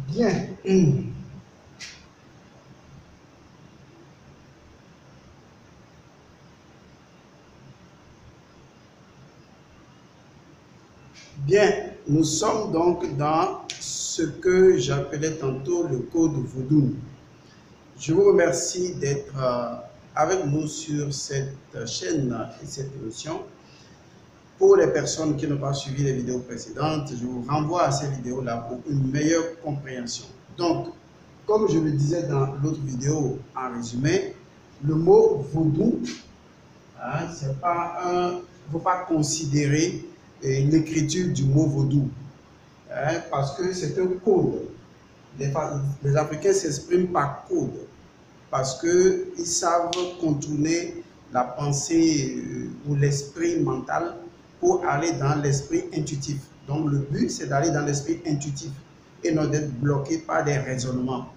Bien. Bien, nous sommes donc dans ce que j'appelais tantôt le code Vodou. Je vous remercie d'être avec nous sur cette chaîne et cette émission. Pour les personnes qui n'ont pas suivi les vidéos précédentes, je vous renvoie à ces vidéos-là pour une meilleure compréhension. Donc, comme je le disais dans l'autre vidéo en résumé, le mot vaudou, c'est pas un, il ne faut pas considérer l'écriture du mot vaudou, parce que c'est un code. Les Africains s'expriment par code, parce qu'ils savent contourner la pensée ou l'esprit mental pour aller dans l'esprit intuitif. Donc le but, c'est d'aller dans l'esprit intuitif et non d'être bloqué par des raisonnements.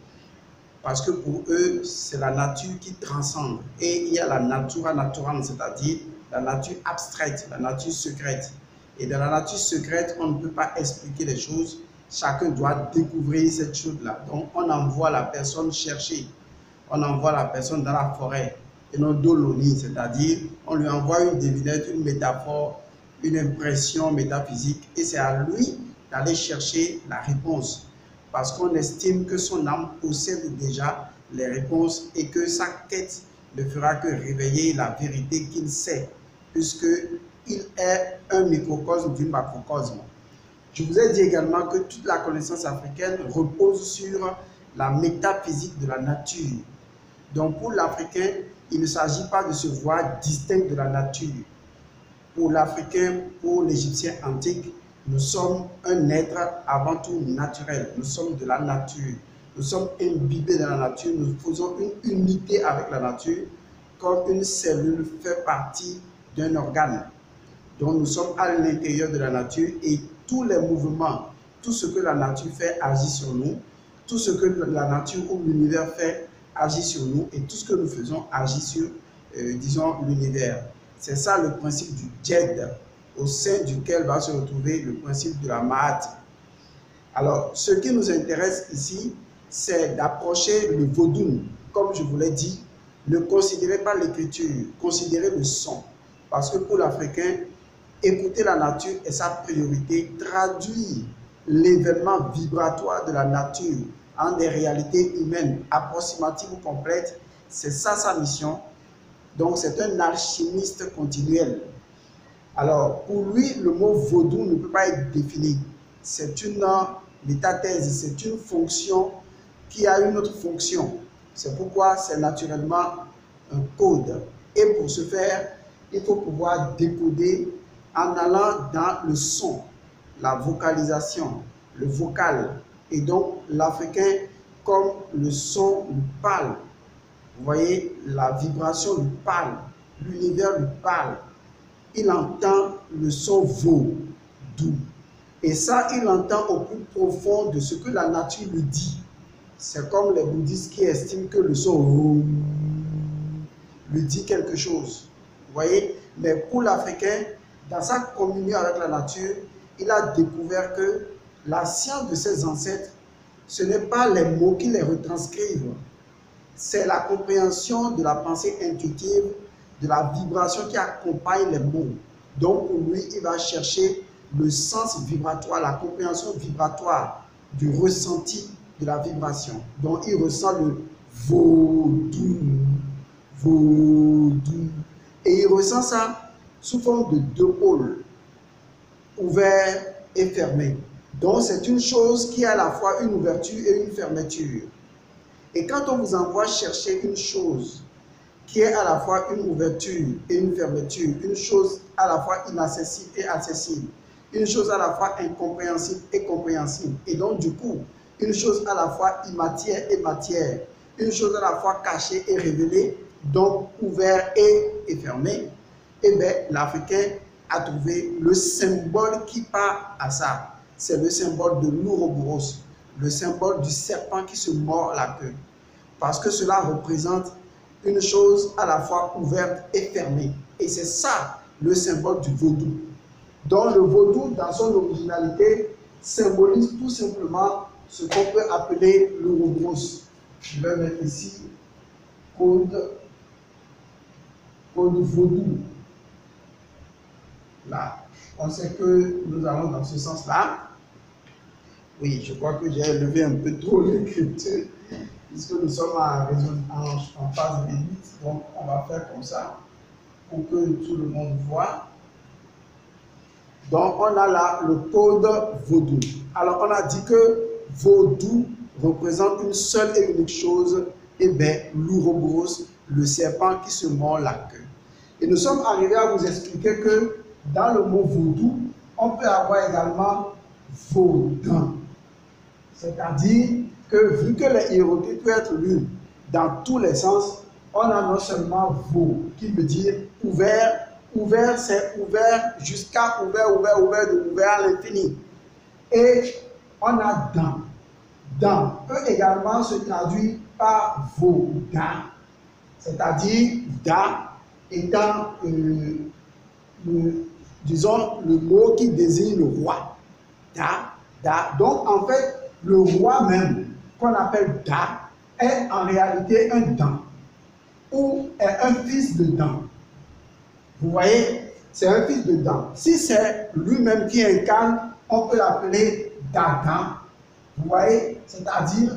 Parce que pour eux, c'est la nature qui transcende. Et il y a la natura naturans, c'est-à-dire la nature abstraite, la nature secrète. Et dans la nature secrète, on ne peut pas expliquer les choses. Chacun doit découvrir cette chose-là. Donc on envoie la personne chercher. On envoie la personne dans la forêt. Et non d'Oloni, c'est-à-dire on lui envoie une devinette, une métaphore, une impression métaphysique. Et c'est à lui d'aller chercher la réponse. Parce qu'on estime que son âme possède déjà les réponses et que sa quête ne fera que réveiller la vérité qu'il sait, puisqu'il est un microcosme du macrocosme. Je vous ai dit également que toute la connaissance africaine repose sur la métaphysique de la nature. Donc pour l'Africain, il ne s'agit pas de se voir distinct de la nature. Pour l'Africain, pour l'Égyptien antique, nous sommes un être avant tout naturel. Nous sommes de la nature. Nous sommes imbibés dans la nature. Nous faisons une unité avec la nature comme une cellule fait partie d'un organe. Donc nous sommes à l'intérieur de la nature et tous les mouvements, tout ce que la nature fait agit sur nous. Tout ce que la nature ou l'univers fait agit sur nous et tout ce que nous faisons agit sur, disons, l'univers. C'est ça le principe du Djed, au sein duquel va se retrouver le principe de la Mahat. Alors, ce qui nous intéresse ici, c'est d'approcher le vaudou, comme je vous l'ai dit, ne considérez pas l'écriture, considérez le son. Parce que pour l'Africain, écouter la nature est sa priorité, traduire l'événement vibratoire de la nature en des réalités humaines approximatives ou complètes, c'est ça sa mission. Donc c'est un alchimiste continuel. Alors pour lui, le mot vaudou ne peut pas être défini. C'est une métathèse, c'est une fonction qui a une autre fonction. C'est pourquoi c'est naturellement un code. Et pour ce faire, il faut pouvoir décoder en allant dans le son, la vocalisation, le vocal. Et donc l'Africain, comme le son lui parle, vous voyez, la vibration lui parle, l'univers lui parle. Il entend le son vaudou. Et ça, il entend au plus profond de ce que la nature lui dit. C'est comme les bouddhistes qui estiment que le son lui dit quelque chose. Vous voyez? Mais pour l'Africain, dans sa communion avec la nature, il a découvert que la science de ses ancêtres, ce n'est pas les mots qui les retranscrivent. C'est la compréhension de la pensée intuitive, de la vibration qui accompagne les mots. Donc pour lui, il va chercher le sens vibratoire, la compréhension vibratoire du ressenti de la vibration. Donc il ressent le vaudou, vaudou. Et il ressent ça sous forme de deux pôles, ouverts et fermés. Donc c'est une chose qui a à la fois une ouverture et une fermeture. Et quand on vous envoie chercher une chose qui est à la fois une ouverture et une fermeture, une chose à la fois inaccessible et accessible, une chose à la fois incompréhensible et compréhensible, et donc du coup, une chose à la fois immatière et matière, une chose à la fois cachée et révélée, donc ouvert et fermé, et bien l'Africain a trouvé le symbole qui part à ça. C'est le symbole de l'Ouroboros, le symbole du serpent qui se mord la queue. Parce que cela représente une chose à la fois ouverte et fermée. Et c'est ça le symbole du vaudou. Donc le vaudou, dans son originalité, symbolise tout simplement ce qu'on peut appeler l'Ouroboros. Je vais mettre ici code vaudou. Là, on sait que nous allons dans ce sens-là. Oui, je crois que j'ai élevé un peu trop l'écriture, puisque nous sommes en phase limite, donc on va faire comme ça, pour que tout le monde voit. Donc on a là le code vaudou. Alors on a dit que vaudou représente une seule et unique chose, et bien l'Ouroboros, le serpent qui se mord la queue. Et nous sommes arrivés à vous expliquer que dans le mot vaudou, on peut avoir également vaudin. C'est-à-dire que vu que les hiéroglyphes peuvent être lus dans tous les sens, on a non seulement vaud, qui veut dire ouvert, ouvert c'est ouvert jusqu'à ouvert, de ouvert à l'infini. Et on a dans. Dans peut également se traduire par vaudin, c'est-à-dire da étant disons le mot qui désigne le roi. Da. Donc en fait, le roi même, qu'on appelle Da, est en réalité un Dan, ou est un fils de Dan. Vous voyez, c'est un fils de Dan. Si c'est lui-même qui incarne, on peut l'appeler Dadan. Vous voyez, c'est-à-dire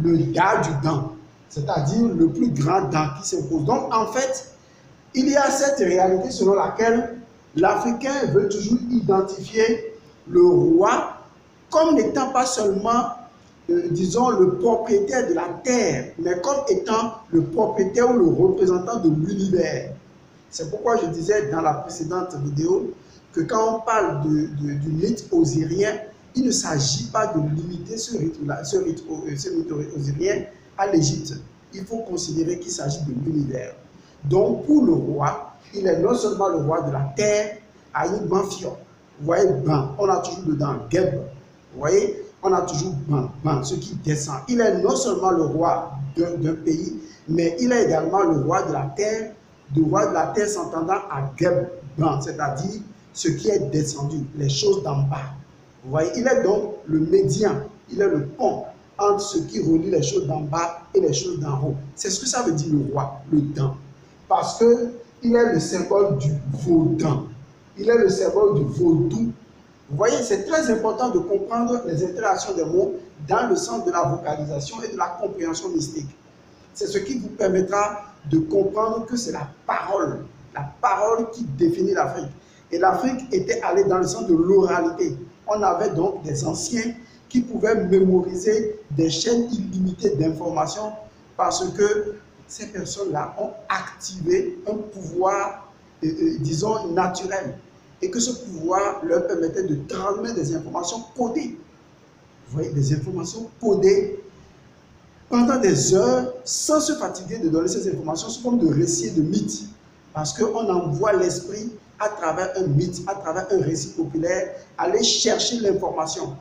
le Da du Dan, c'est-à-dire le plus grand Dan qui s'impose. Donc en fait, il y a cette réalité selon laquelle l'Africain veut toujours identifier le roi comme n'étant pas seulement, disons, le propriétaire de la terre, mais comme étant le propriétaire ou le représentant de l'univers. C'est pourquoi je disais dans la précédente vidéo que quand on parle du mythe osirien, il ne s'agit pas de limiter ce mythe osirien à l'Égypte. Il faut considérer qu'il s'agit de l'univers. Donc pour le roi, il est non seulement le roi de la terre, Aïe Banfion. Vous voyez, Ban, on a toujours dedans Geb. Vous voyez, on a toujours Ban, ce qui descend. Il est non seulement le roi d'un pays, mais il est également le roi de la terre s'entendant à Geb, Ban, c'est-à-dire ce qui est descendu, les choses d'en bas. Vous voyez, il est donc le médian, il est le pont entre ce qui relie les choses d'en bas et les choses d'en haut. C'est ce que ça veut dire le roi, le Dan. Parce qu'il est le symbole du vaudin. Il est le symbole du vaudou. Vous voyez, c'est très important de comprendre les interactions des mots dans le sens de la vocalisation et de la compréhension mystique. C'est ce qui vous permettra de comprendre que c'est la parole qui définit l'Afrique. Et l'Afrique était allée dans le sens de l'oralité. On avait donc des anciens qui pouvaient mémoriser des chaînes illimitées d'informations parce que ces personnes-là ont activé un pouvoir, disons, naturel. Et que ce pouvoir leur permettait de transmettre des informations codées. Vous voyez, des informations codées pendant des heures sans se fatiguer de donner ces informations sous forme de récits et de mythes. Parce qu'on envoie l'esprit à travers un mythe, à travers un récit populaire, aller chercher l'information.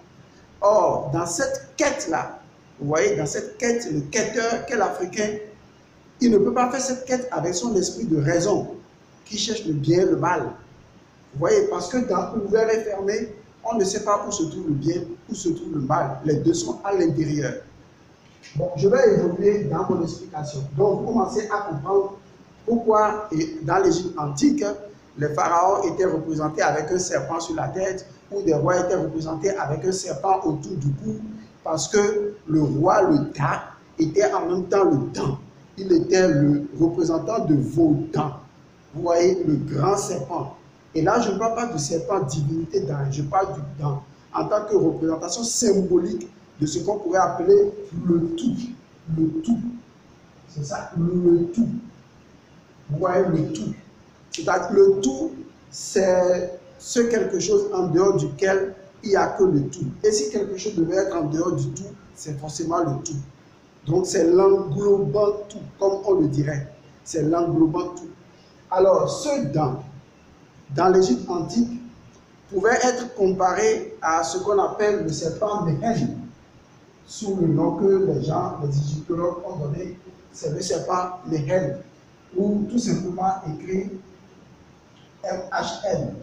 Or, dans cette quête-là, vous voyez, dans cette quête, le quêteur qu'est l'Africain, il ne peut pas faire cette quête avec son esprit de raison, qui cherche le bien et le mal. Vous voyez, parce que dans ouvert et fermé, on ne sait pas où se trouve le bien, où se trouve le mal. Les deux sont à l'intérieur. Bon, je vais évoluer dans mon explication. Donc, vous commencez à comprendre pourquoi, dans l'Égypte antique, les pharaons étaient représentés avec un serpent sur la tête, ou des rois étaient représentés avec un serpent autour du cou, parce que le roi, le Da, était en même temps le Dan. Il était le représentant de Vaudin. Vous voyez, le grand serpent. Et là, je ne parle pas du serpent divinité Dan, je parle du Dan, en tant que représentation symbolique de ce qu'on pourrait appeler le tout. Le tout. C'est ça, le tout. Vous voyez, le tout. C'est-à-dire que le tout, c'est ce quelque chose en dehors duquel il n'y a que le tout. Et si quelque chose devait être en dehors du tout, c'est forcément le tout. Donc c'est l'englobant tout, comme on le dirait. C'est l'englobant tout. Alors, ce dans l'Égypte antique, pouvait être comparé à ce qu'on appelle le serpent Mehen, sous le nom que les égyptologues ont donné, c'est le serpent Mehen, ou tout simplement écrit MHN.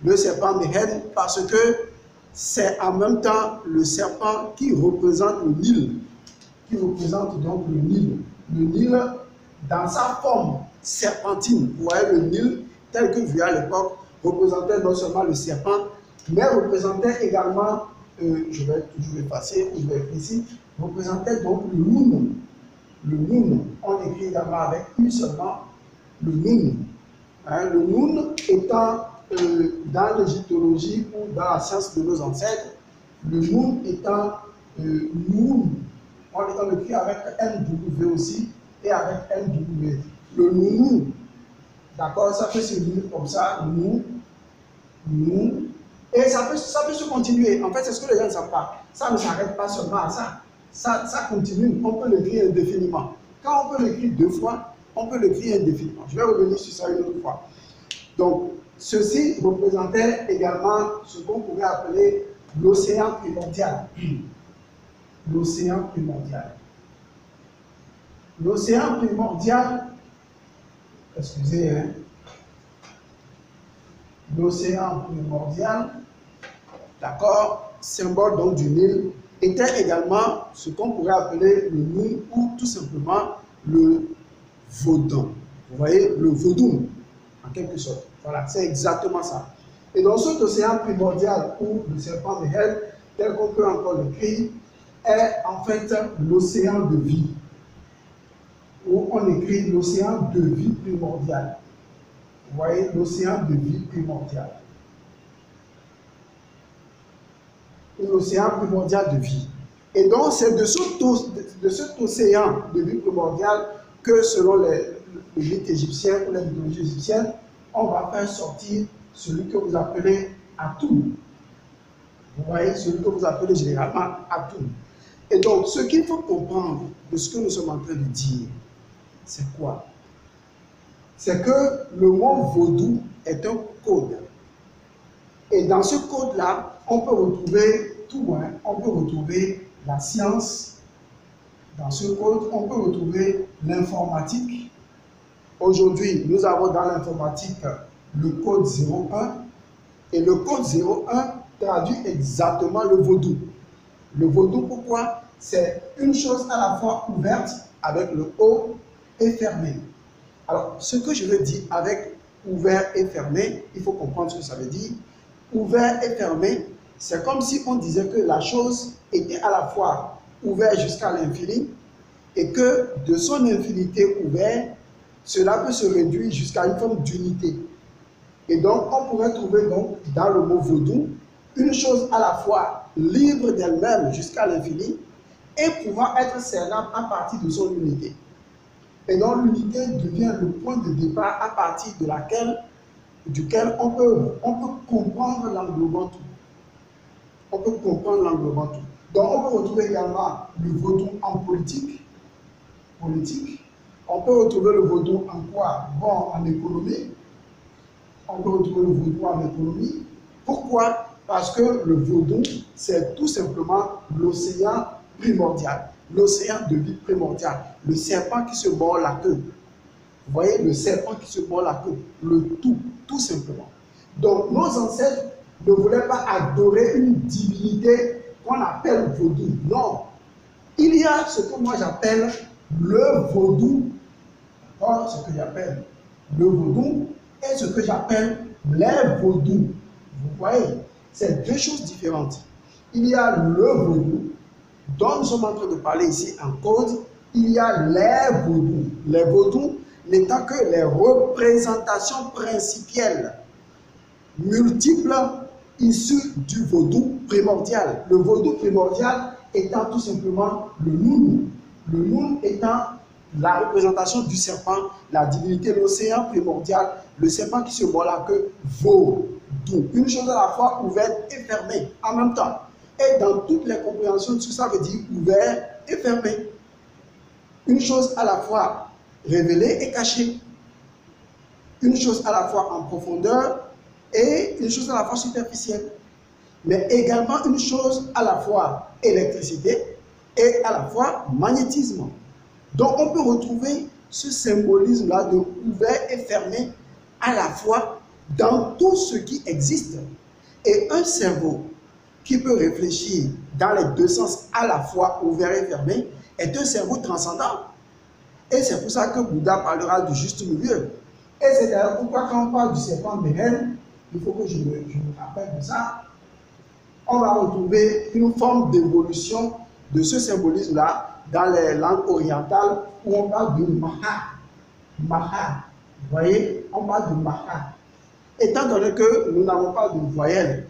Le serpent Mehen, parce que c'est en même temps le serpent qui représente le Nil, qui représente donc le Nil. Le Nil dans sa forme serpentine. Vous voyez, le Nil tel que vu à l'époque représentait non seulement le serpent, mais représentait également, je vais toujours effacer, je vais écrire ici, représentait donc le Noun. Le Noun, on écrit également avec une seulement, le Noun. Hein, le Noun étant dans l'égyptologie ou dans la science de nos ancêtres, le Noun étant Noun, on écrit avec NW aussi et avec NW. Le Nounou, d'accord, ça peut se lire comme ça, nous, et ça peut se continuer. En fait, c'est ce que les gens ne savent pas. Ça ne s'arrête pas seulement à ça. Ça continue. On peut l'écrire indéfiniment. Quand on peut l'écrire 2 fois, on peut l'écrire indéfiniment. Je vais revenir sur ça une autre fois. Donc, ceci représentait également ce qu'on pourrait appeler l'océan primordial. L'océan primordial. L'océan primordial, excusez, hein, l'océan primordial, d'accord, symbole donc du Nil, était également ce qu'on pourrait appeler le Noun ou tout simplement le Vaudin. Vous voyez, le Vaudou, en quelque sorte. Voilà, c'est exactement ça. Et dans cet océan primordial ou le serpent de Hel, tel qu'on peut encore l'écrire, est en fait l'océan de vie, où on écrit l'océan de vie primordial. Vous voyez, l'océan de vie primordial. L'océan primordial de vie. Et donc, c'est de cet océan de vie primordial que, selon le mythe égyptien ou la mythologie égyptienne, on va faire sortir celui que vous appelez Atum. Vous voyez, celui que vous appelez généralement Atum. Et donc, ce qu'il faut comprendre de ce que nous sommes en train de dire, c'est quoi? C'est que le mot vaudou est un code. Et dans ce code-là, on peut retrouver tout, hein. On peut retrouver la science. Dans ce code, on peut retrouver l'informatique. Aujourd'hui, nous avons dans l'informatique le code 01. Et le code 01 traduit exactement le vaudou. Le vaudou, pourquoi? C'est une chose à la fois ouverte avec le O et fermée. Alors, ce que je veux dire avec ouvert et fermé, il faut comprendre ce que ça veut dire. Ouvert et fermé, c'est comme si on disait que la chose était à la fois ouverte jusqu'à l'infini et que de son infinité ouverte, cela peut se réduire jusqu'à une forme d'unité. Et donc, on pourrait trouver donc dans le mot vaudou une chose à la fois libre d'elle-même jusqu'à l'infini et pouvant être cernable à partir de son unité. Et donc, l'unité devient le point de départ à partir de duquel on peut comprendre l'englobant tout. On peut comprendre l'englobant tout. Donc, on peut retrouver également le vaudou en politique. On peut retrouver le vaudou en quoi? Bon, en économie. On peut retrouver le vaudou en économie. Pourquoi? Parce que le vaudou, c'est tout simplement l'océan primordial. L'océan de vie primordial. Le serpent qui se mord la queue. Vous voyez, le serpent qui se mord la queue. Le tout simplement. Donc, nos ancêtres ne voulaient pas adorer une divinité qu'on appelle vaudou. Non. Il y a ce que moi j'appelle le vaudou. D'accord? Ce que j'appelle le vaudou et ce que j'appelle les vaudous. Vous voyez, c'est deux choses différentes. Il y a le vaudou, dont nous sommes en train de parler ici en code. Il y a les vaudous. Les vaudous n'étant que les représentations principielles, multiples, issues du vaudou primordial. Le vaudou primordial étant tout simplement le Noun. Le Noun étant la représentation du serpent, la divinité, l'océan primordial, le serpent qui se mord la queue, vaudou. Une chose à la fois ouverte et fermée en même temps. Et dans toutes les compréhensions, tout ça veut dire ouvert et fermé. Une chose à la fois révélée et cachée. Une chose à la fois en profondeur et une chose à la fois superficielle. Mais également une chose à la fois électricité et à la fois magnétisme. Donc on peut retrouver ce symbolisme-là de ouvert et fermé à la fois dans tout ce qui existe. Et un cerveau qui peut réfléchir dans les deux sens à la fois, ouvert et fermé, est un cerveau transcendant. Et c'est pour ça que Bouddha parlera du juste milieu. Et c'est d'ailleurs pourquoi quand on parle du serpent Mehen, il faut que je me rappelle de ça, on va retrouver une forme d'évolution de ce symbolisme-là dans les langues orientales où on parle de Maha. Maha. Vous voyez, on parle de Maha. Étant donné que nous n'avons pas de voyelles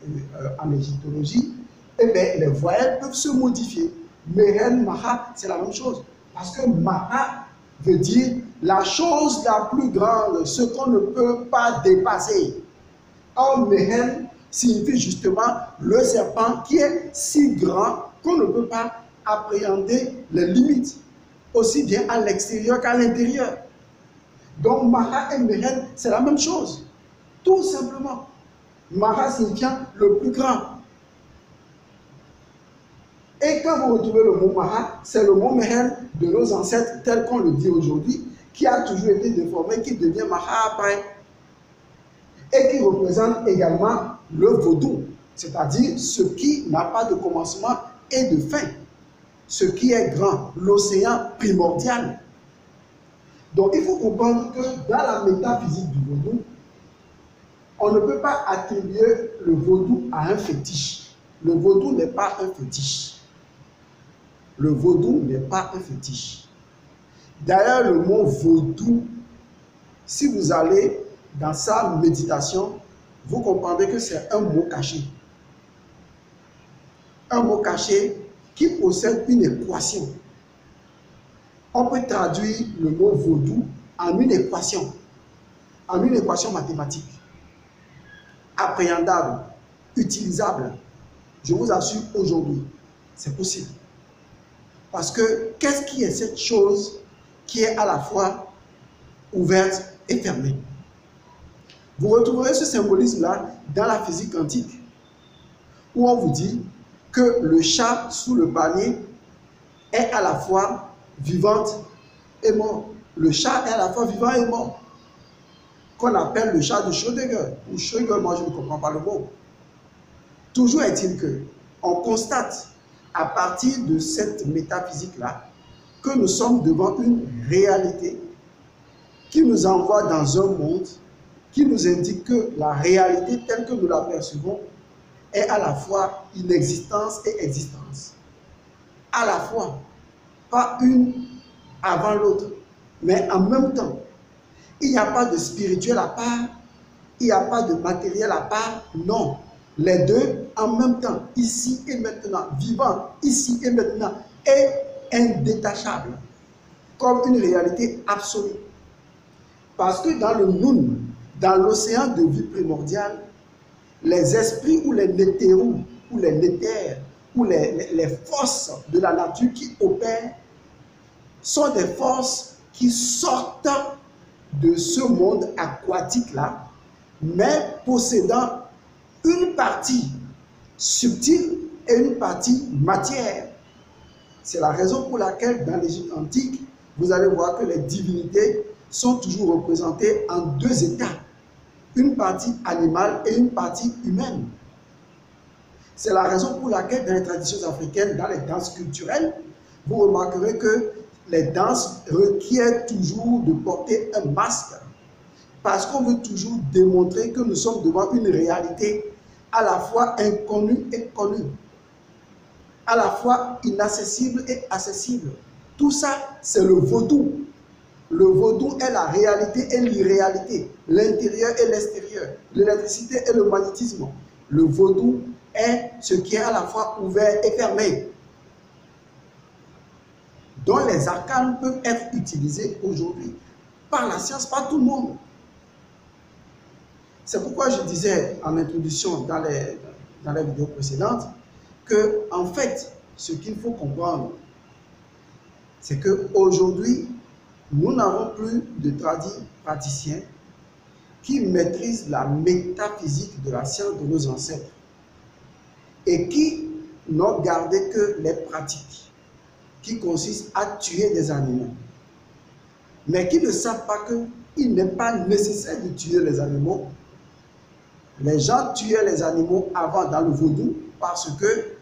en égyptologie, eh bien, les voyelles peuvent se modifier. Mehen, Maha, c'est la même chose. Parce que Maha veut dire la chose la plus grande, ce qu'on ne peut pas dépasser. Or, Mehen signifie justement le serpent qui est si grand qu'on ne peut pas appréhender les limites, aussi bien à l'extérieur qu'à l'intérieur. Donc, Maha et Mehen, c'est la même chose. Tout simplement. Maha signifiant le plus grand. Et quand vous retrouvez le mot Maha, c'est le mot Mehen de nos ancêtres, tel qu'on le dit aujourd'hui, qui a toujours été déformé, qui devient Maha après. Et qui représente également le vaudou, c'est-à-dire ce qui n'a pas de commencement et de fin, ce qui est grand, l'océan primordial. Donc il faut comprendre que dans la métaphysique du vaudou, on ne peut pas attribuer le vaudou à un fétiche. Le vaudou n'est pas un fétiche. Le vaudou n'est pas un fétiche. D'ailleurs, le mot vaudou, si vous allez dans sa méditation, vous comprendrez que c'est un mot caché. Un mot caché qui possède une équation. On peut traduire le mot vaudou en une équation mathématique, appréhendable, utilisable. Je vous assure, aujourd'hui, c'est possible. Parce que qu'est-ce qui est cette chose qui est à la fois ouverte et fermée? Vous retrouverez ce symbolisme-là dans la physique quantique, où on vous dit que le chat sous le panier est à la fois vivante et mort. Le chat est à la fois vivant et mort, qu'on appelle le chat de Schrödinger, ou Schrödinger, moi je ne comprends pas le mot. Toujours est-il que on constate à partir de cette métaphysique-là que nous sommes devant une réalité qui nous envoie dans un monde qui nous indique que la réalité telle que nous la percevons est à la fois inexistence et existence. À la fois, pas une avant l'autre, mais en même temps. Il n'y a pas de spirituel à part, il n'y a pas de matériel à part, non. Les deux en même temps, ici et maintenant, vivant ici et maintenant, et indétachable, comme une réalité absolue. Parce que dans le Noun, dans l'océan de vie primordiale, les esprits ou les nétérous, ou les nétères, ou les forces de la nature qui opèrent sont des forces qui sortent de ce monde aquatique-là, mais possédant une partie subtile et une partie matière. C'est la raison pour laquelle dans l'Égypte antique, vous allez voir que les divinités sont toujours représentées en deux états, une partie animale et une partie humaine. C'est la raison pour laquelle dans les traditions africaines, dans les danses culturelles, vous remarquerez que les danses requièrent toujours de porter un masque, parce qu'on veut toujours démontrer que nous sommes devant une réalité à la fois inconnue et connue, à la fois inaccessible et accessible. Tout ça, c'est le vaudou. Le vaudou est la réalité et l'irréalité, l'intérieur et l'extérieur, l'électricité et le magnétisme. Le vaudou est ce qui est à la fois ouvert et fermé, dont les arcanes peuvent être utilisés aujourd'hui par la science, par tout le monde. C'est pourquoi je disais en introduction dans les vidéos précédentes que, en fait, ce qu'il faut comprendre, c'est qu'aujourd'hui, nous n'avons plus de praticiens qui maîtrisent la métaphysique de la science de nos ancêtres et qui n'ont gardé que les pratiques qui consistent à tuer des animaux, mais qui ne savent pas qu'il n'est pas nécessaire de tuer les animaux. Les gens tuaient les animaux avant dans le vaudou parce que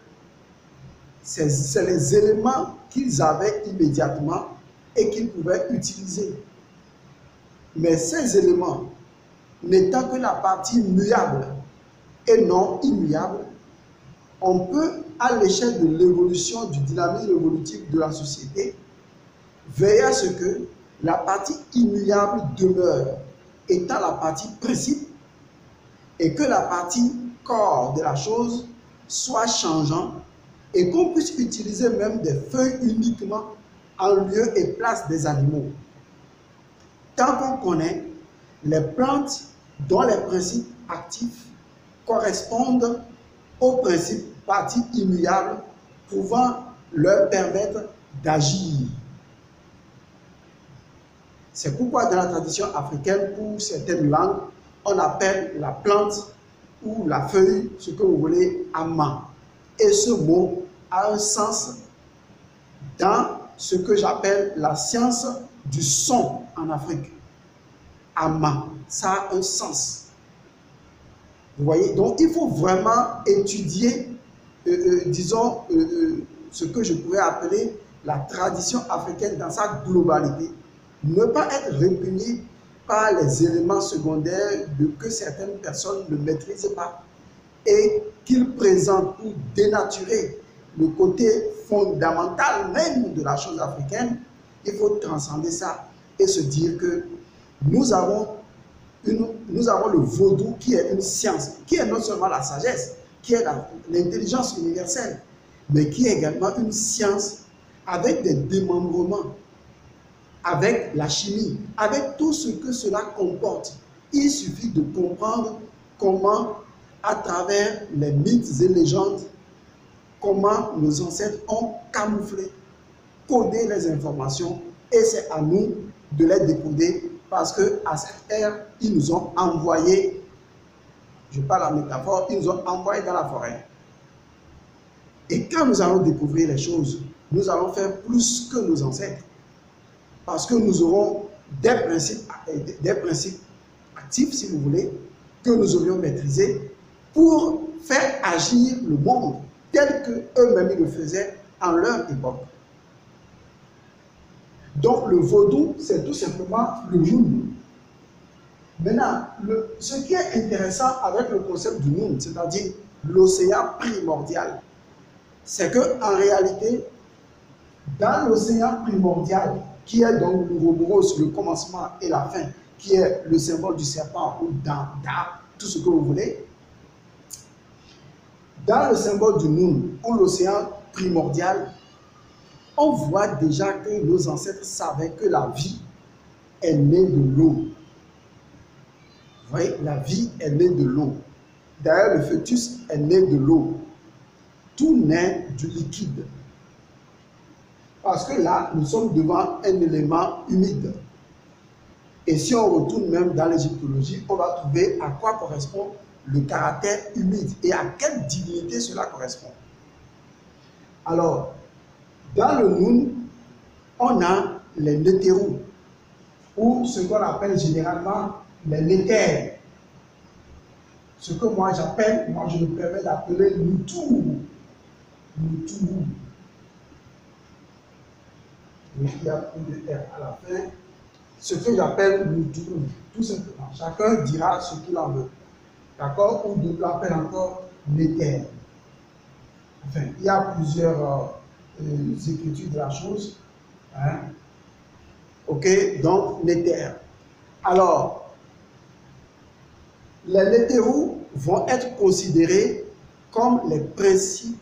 c'est les éléments qu'ils avaient immédiatement et qu'ils pouvaient utiliser. Mais ces éléments, n'étant que la partie muable et non immuable, on peut, à l'échelle de l'évolution, du dynamisme évolutif de la société, veiller à ce que la partie immuable demeure étant la partie principe et que la partie corps de la chose soit changeant et qu'on puisse utiliser même des feuilles uniquement en lieu et place des animaux. Tant qu'on connaît les plantes dont les principes actifs correspondent aux principes parties immuables pouvant leur permettre d'agir. C'est pourquoi dans la tradition africaine, pour certaines langues, on appelle la plante ou la feuille, ce que vous voulez, ama. Et ce mot a un sens dans ce que j'appelle la science du son en Afrique. Ama, ça a un sens. Vous voyez, donc il faut vraiment étudier, disons, ce que je pourrais appeler la tradition africaine dans sa globalité. Ne pas être répugné par les éléments secondaires que certaines personnes ne maîtrisent pas et qu'ils présentent pour dénaturer le côté fondamental même de la chose africaine. Il faut transcender ça et se dire que nous avons le vaudou qui est une science, qui est non seulement la sagesse, qui est l'intelligence universelle, mais qui est également une science avec des démembrements, avec la chimie, avec tout ce que cela comporte. Il suffit de comprendre comment, à travers les mythes et légendes, comment nos ancêtres ont camouflé, codé les informations, et c'est à nous de les décoder parce qu'à cette ère, ils nous ont envoyés, je parle en métaphore, ils nous ont envoyés dans la forêt. Et quand nous allons découvrir les choses, nous allons faire plus que nos ancêtres. Parce que nous aurons des principes actifs, si vous voulez, que nous aurions maîtrisés pour faire agir le monde tel qu'eux-mêmes le faisaient en leur époque. Donc le vaudou, c'est tout simplement le Noun. Maintenant, ce qui est intéressant avec le concept du Noun, c'est-à-dire l'océan primordial, c'est qu'en réalité, dans l'océan primordial, qui est donc l'Ouroboros, le commencement et la fin, qui est le symbole du serpent ou Da, tout ce que vous voulez, dans le symbole du Noun ou l'océan primordial, on voit déjà que nos ancêtres savaient que la vie est née de l'eau. Vous voyez, la vie est née de l'eau. D'ailleurs, le fœtus est né de l'eau. Tout naît du liquide. Parce que là, nous sommes devant un élément humide. Et si on retourne même dans l'égyptologie, on va trouver à quoi correspond le caractère humide et à quelle divinité cela correspond. Alors, dans le Noun, on a les Nétérous, ou ce qu'on appelle généralement les Nétères. Ce que moi j'appelle, je me permets d'appeler Noutourou. Noutourou. Il y a plus de R à la fin. Ce que j'appelle Noutourou, tout simplement. Chacun dira ce qu'il en veut. D'accord? Ou d'autres l'appellent encore Nétère. Enfin, il y a plusieurs écritures de la chose. Hein? Ok, donc Nétère. Alors, les Nétérous vont être considérés comme les principes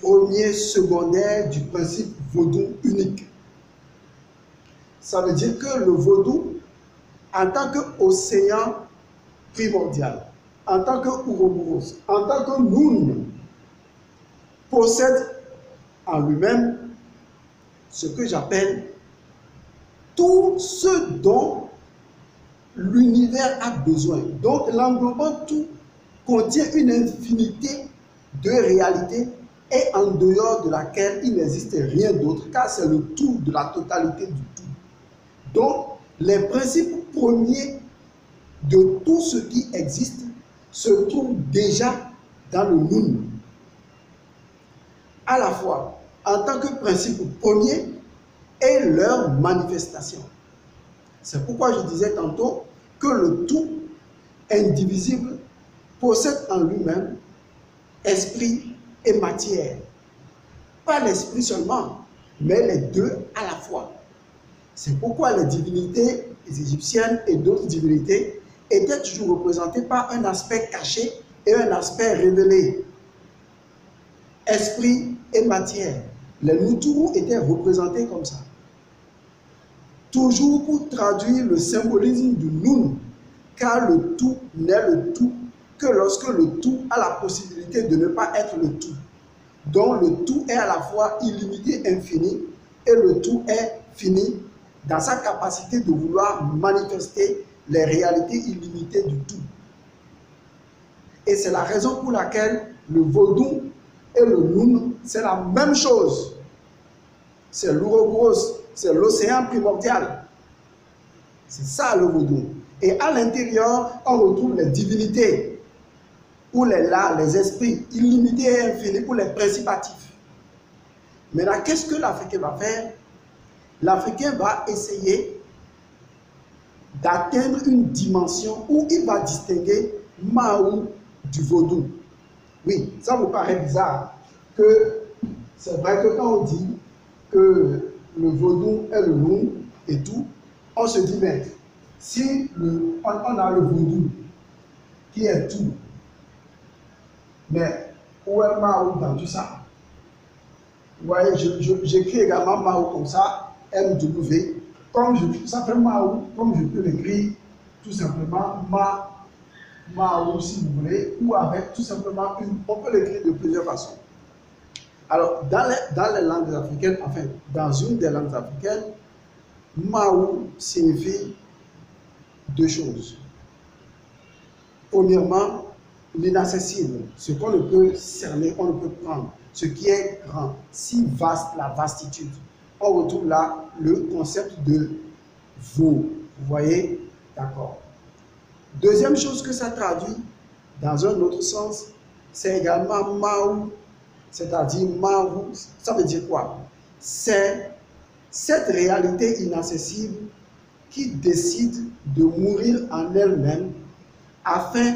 premiers, secondaires du principe vaudou unique. Ça veut dire que le vaudou, en tant qu'océan primordial, en tant que Ouroboros, en tant que Noun, possède en lui-même ce que j'appelle tout ce dont l'univers a besoin. Donc l'englobant tout contient une infinité de réalités et en dehors de laquelle il n'existe rien d'autre, car c'est le tout de la totalité du tout. Donc les principes premiers de tout ce qui existe se trouvent déjà dans le Nun, à la fois en tant que principe premier et leur manifestation. C'est pourquoi je disais tantôt que le tout indivisible possède en lui-même esprit et matière. Pas l'esprit seulement, mais les deux à la fois. C'est pourquoi les divinités égyptiennes et d'autres divinités étaient toujours représentées par un aspect caché et un aspect révélé. Esprit et matière. Les Nuturu étaient représentés comme ça. Toujours pour traduire le symbolisme du Nun, car le tout n'est le tout que lorsque le tout a la possibilité de ne pas être le tout. Donc le tout est à la fois illimité, infini, et le tout est fini dans sa capacité de vouloir manifester les réalités illimitées du tout. Et c'est la raison pour laquelle le Vodou et le Nun, c'est la même chose. C'est l'Ouroboros, c'est l'océan primordial. C'est ça le Vodou. Et à l'intérieur, on retrouve les divinités, ou les esprits illimités et infinis, ou les principatifs. Maintenant, qu'est-ce que l'Africain va faire? L'Africain va essayer d'atteindre une dimension où il va distinguer Mahou du Vaudou. Oui, ça vous paraît bizarre que c'est vrai que quand on dit que le Vaudou est le Nun et tout, on se dit, mais si on a le Vaudou qui est tout, mais où est Mahou dans tout ça? Vous voyez, j'écris également Mahou comme ça, MW, ça fait Mahou, comme je peux l'écrire tout simplement Mahou si vous voulez, ou avec tout simplement on peut l'écrire de plusieurs façons. Alors, dans les langues africaines, enfin, dans une des langues africaines, Mahou signifie deux choses. Premièrement, l'inaccessible, ce qu'on ne peut cerner, on ne peut prendre, ce qui est grand, si vaste, la vastitude. On retrouve là le concept de veau. Vous voyez? D'accord. Deuxième chose que ça traduit, dans un autre sens, c'est également Mahou, c'est-à-dire Mahou, ça veut dire quoi? C'est cette réalité inaccessible qui décide de mourir en elle-même afin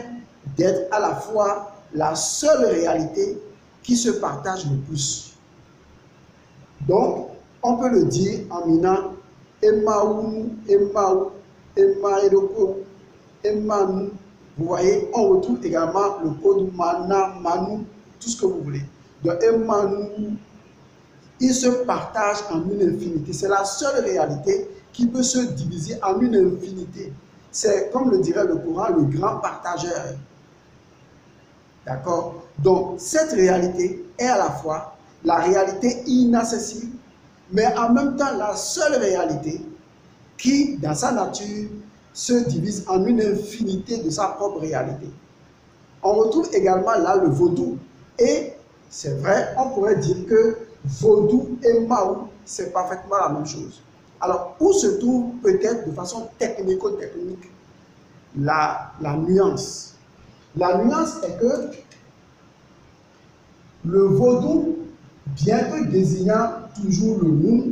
d'être à la fois la seule réalité qui se partage le plus. Donc, on peut le dire en minant Emaou, Emaou, Emaïdoko, Emanu. Vous voyez, on retrouve également le code Mana, Manu, tout ce que vous voulez. Donc, Emanu, il se partage en une infinité. C'est la seule réalité qui peut se diviser en une infinité. C'est, comme le dirait le Coran, le grand partageur. D'accord? Donc, cette réalité est à la fois la réalité inaccessible, mais en même temps la seule réalité qui, dans sa nature, se divise en une infinité de sa propre réalité. On retrouve également là le Vaudou. Et c'est vrai, on pourrait dire que Vaudou et Mahou, c'est parfaitement la même chose. Alors, où se trouve peut-être de façon technico-technique la nuance? La nuance est que le Vaudou, bien que désignant toujours le Nun,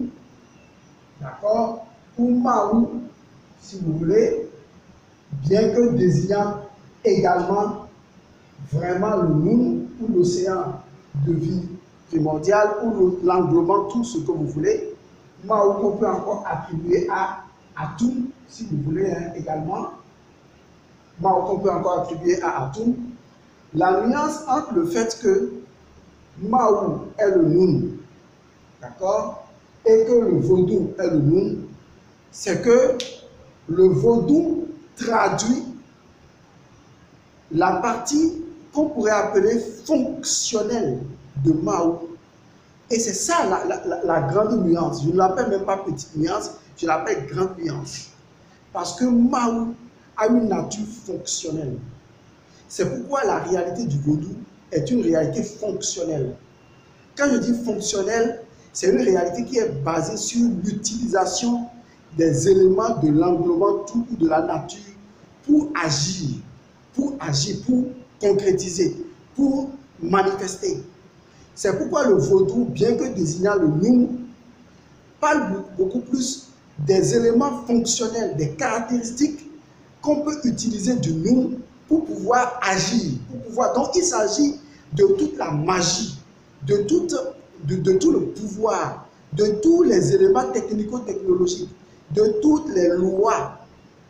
d'accord, ou Mahou, si vous voulez, bien que désignant également vraiment le Nun ou l'océan de vie primordial ou l'englobant tout ce que vous voulez, Mahou qu'on peut encore attribuer à Atum, si vous voulez hein, également, Mahou qu'on peut encore attribuer à Atum. La nuance entre le fait que Mahou est le Nun, d'accord, et que le Vaudou est le Nun, c'est que le Vaudou traduit la partie qu'on pourrait appeler fonctionnelle de Mahou. Et c'est ça la grande nuance. Je ne l'appelle même pas petite nuance, je l'appelle grande nuance. Parce que Mahou a une nature fonctionnelle. C'est pourquoi la réalité du Vaudou est une réalité fonctionnelle. Quand je dis fonctionnelle, c'est une réalité qui est basée sur l'utilisation des éléments de l'englobant tout ou de la nature pour agir, pour concrétiser. pour manifester. C'est pourquoi le vaudou, bien que désignant le Noun, parle beaucoup plus des éléments fonctionnels, des caractéristiques qu'on peut utiliser du Noun pour pouvoir agir. Donc il s'agit de toute la magie, de tout le pouvoir, de tous les éléments technico-technologiques, de toutes les lois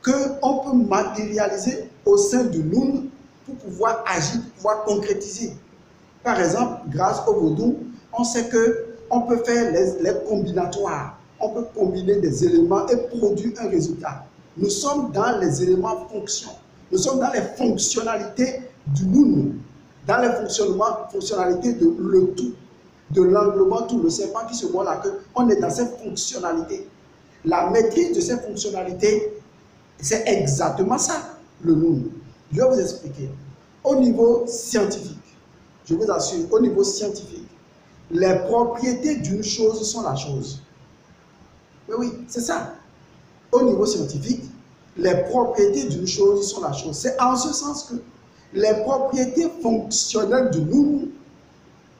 qu'on peut matérialiser au sein du Noun pour pouvoir agir, pour pouvoir concrétiser. Par exemple, grâce au vaudou, on sait qu'on peut faire les combinatoires. On peut combiner des éléments et produire un résultat. Nous sommes dans les éléments fonction. Nous sommes dans les fonctionnalités du Noun, dans les fonctionnalités de le tout, de l'englobant tout, le serpent qui se voit là, qu'on est dans ces fonctionnalités. La maîtrise de ces fonctionnalités, c'est exactement ça, le Noun. Je vais vous expliquer. Au niveau scientifique, je vous assure, au niveau scientifique, les propriétés d'une chose sont la chose. Oui, c'est ça. Au niveau scientifique, les propriétés d'une chose sont la chose. C'est en ce sens que les propriétés fonctionnelles du Noun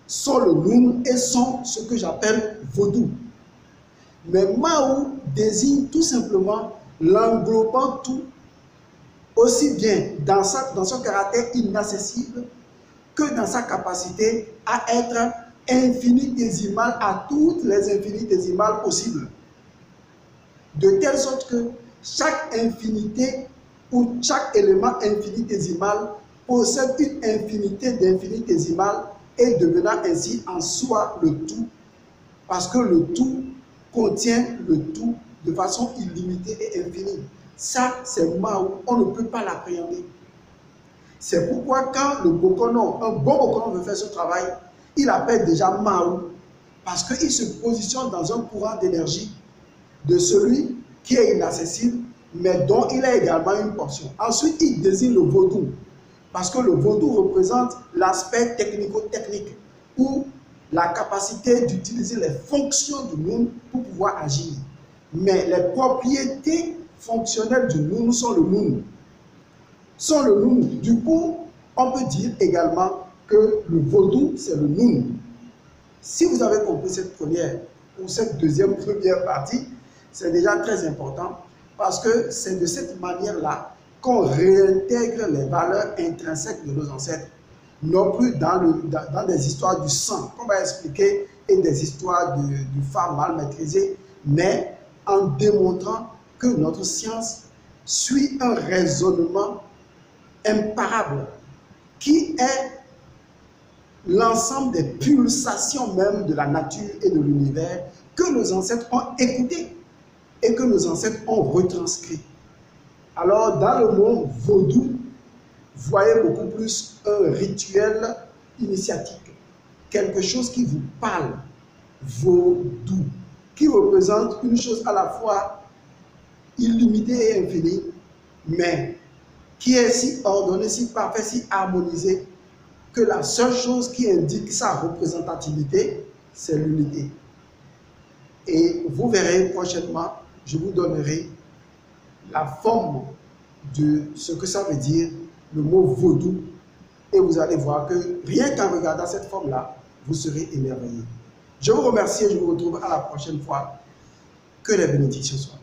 sont le Noun et sont ce que j'appelle vaudou. Mais Mahou désigne tout simplement l'englobant tout, aussi bien dans son caractère inaccessible que dans sa capacité à être infinitésimal à toutes les infinitésimales possibles. De telle sorte que chaque infinité ou chaque élément infinitésimal possède une infinité d'infinitésimales et devenant ainsi en soi le tout, parce que le tout contient le tout de façon illimitée et infinie. Ça, c'est Mahou, on ne peut pas l'appréhender. C'est pourquoi quand un bon Bokonon veut faire ce travail, il appelle déjà Mahou, parce qu'il se positionne dans un courant d'énergie de celui qui est inaccessible, mais dont il a également une portion. Ensuite, il désigne le vaudou, parce que le vaudou représente l'aspect technico-technique, ou la capacité d'utiliser les fonctions du Noun pour pouvoir agir. Mais les propriétés fonctionnelles du Noun sont le Noun. Du coup, on peut dire également que le vaudou, c'est le Noun. Si vous avez compris cette première ou cette deuxième première partie, c'est déjà très important parce que c'est de cette manière-là qu'on réintègre les valeurs intrinsèques de nos ancêtres, non plus dans des histoires du sang qu'on va expliquer et des histoires de femmes mal maîtrisées, mais en démontrant que notre science suit un raisonnement imparable qui est l'ensemble des pulsations même de la nature et de l'univers que nos ancêtres ont écouté et que nos ancêtres ont retranscrit. Alors, dans le monde vaudou, voyez beaucoup plus un rituel initiatique, quelque chose qui vous parle, vaudou, qui représente une chose à la fois illimitée et infinie, mais qui est si ordonnée, si parfaite, si harmonisée, que la seule chose qui indique sa représentativité, c'est l'unité. Et vous verrez prochainement, je vous donnerai la forme de ce que ça veut dire, le mot vaudou, et vous allez voir que rien qu'en regardant cette forme-là, vous serez émerveillé. Je vous remercie et je vous retrouve à la prochaine fois. Que les bénédictions soient.